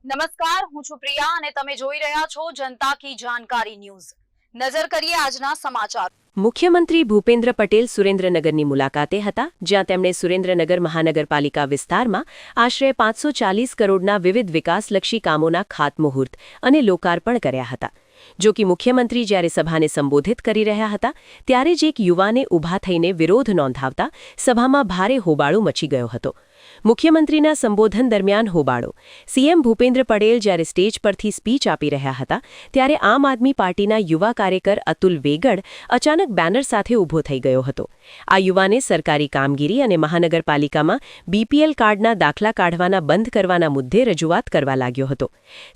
નમસ્કાર, હું છું પ્રિયા અને તમે જોઈ રહ્યા છો જનતા કી જાણકારી ન્યૂઝ। નજર કરીએ આજના સમાચાર। મુખ્યમંત્રી ભૂપેન્દ્ર પટેલ સુરેન્દ્રનગરની મુલાકાતે હતા, જ્યાં તેમણે સુરેન્દ્રનગર મહાનગરપાલિકા વિસ્તારમાં આશરે 540 કરોડના વિવિધ વિકાસલક્ષી કામોના ખાતમુહૂર્ત અને લોકાર્પણ કર્યા હતા। જો કે મુખ્યમંત્રી જ્યારે સભાને સંબોધિત કરી રહ્યા હતા ત્યારે જ એક યુવાને ઊભા થઈને વિરોધ નોંધાવતા સભામાં ભારે હોબાળો મચી ગયો હતો। મુખ્યમંત્રીના સંબોધન દરમિયાન હોબાળો। સીએમ ભૂપેન્દ્ર પટેલ જ્યારે સ્ટેજ પરથી સ્પીચ આપી રહ્યા હતા ત્યારે આમ આદમી પાર્ટીના યુવા કાર્યકર અતુલ વેગડ અચાનક બેનર સાથે ઊભો થઈ ગયો હતો। આ યુવાને સરકારી કામગીરી અને મહાનગરપાલિકામાં બીપીએલ કાર્ડના દાખલા કાઢવાના બંધ કરવાના મુદ્દે રજૂઆત કરવા લાગ્યો હતો।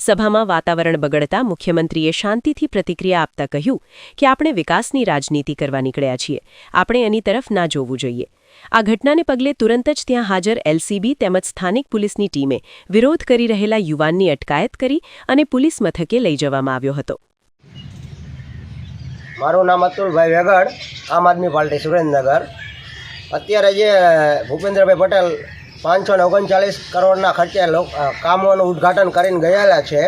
સભામાં વાતાવરણ બગડતા મુખ્યમંત્રીએ શાંતિથી પ્રતિક્રિયા આપતા કહ્યું કે આપણે વિકાસની રાજનીતિ કરવા નીકળ્યા છીએ, આપણે એની તરફ ના જોવું જોઈએ। આ ઘટનાને પગલે તુરંત જ ત્યાં હાજર એલસીબી તેમજ સ્થાનિક પોલીસની ટીમે વિરોધ કરી રહેલા યુવાનની અટકાયત કરી અને પોલીસ મથકે લઈ જવામાં આવ્યો હતો। મારું નામ અતુલભાઈ વેગડ, આમ આદમી પાર્ટી સુરેન્દ્રનગર। અત્યારે જે ભૂપેન્દ્રભાઈ પટેલ 539 કરોડના ખર્ચે કામોનું ઉદ્ઘાટન કરીને ગયેલા છે,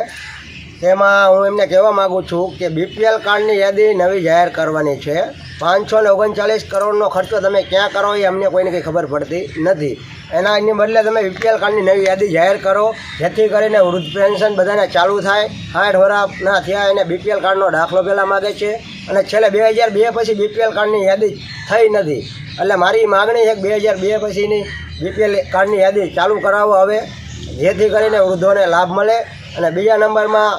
તેમાં હું એમને કહેવા માગું છું કે બીપીએલ કાર્ડની યાદી નવી જાહેર કરવાની છે। 539 કરોડનો ખર્ચો તમે ક્યાં કરો એ અમને કોઈને કંઈ ખબર પડતી નથી। એની બદલે તમે બીપીએલ કાર્ડની નવી યાદી જાહેર કરો, જેથી કરીને વૃદ્ધ પેન્શન બધાને ચાલુ થાય। 60 વર્ષના થયા એને બીપીએલ કાર્ડનો દાખલો પહેલાં માગે છે અને છેલ્લે 2002 પછી બીપીએલ કાર્ડની યાદી થઈ નથી। એટલે મારી માગણી છે કે 2002 પછીની બીપીએલ કાર્ડની યાદી ચાલુ કરાવો હવે, જેથી કરીને વૃદ્ધોને લાભ મળે। અને બીજા નંબરમાં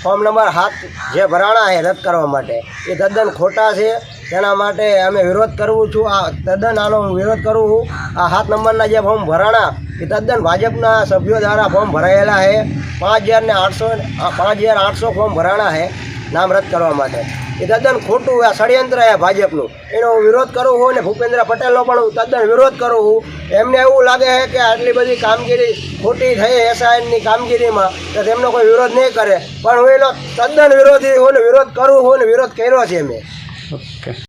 ફોર્મ નંબર 7 જે ભરાણા છે રદ કરવા માટે એ તદ્દન ખોટા છે, તેના માટે અમે વિરોધ કરું છું। આ તદ્દન આનો હું વિરોધ કરું છું। આ 7 નંબરના જે ફોર્મ ભરાણા એ તદ્દન ભાજપના સભ્યો દ્વારા ફોર્મ ભરાયેલા છે। 5800 ફોર્મ ભરાણા છે નામ રદ કરવા માટે, એ તદ્દન ખોટું આ ષડયંત્ર છે ભાજપનું, એનો હું વિરોધ કરું છું। અને ભૂપેન્દ્ર પટેલનો પણ હું તદ્દન વિરોધ કરું છું। એમને એવું લાગે છે કે આટલી બધી કામગીરી ખોટી થઈ એસઆઈની કામગીરીમાં તો તેમનો કોઈ વિરોધ નહીં કરે, પણ હું એનો તદ્દન વિરોધી હું વિરોધ કરું છું અને વિરોધ કર્યો છે મેં।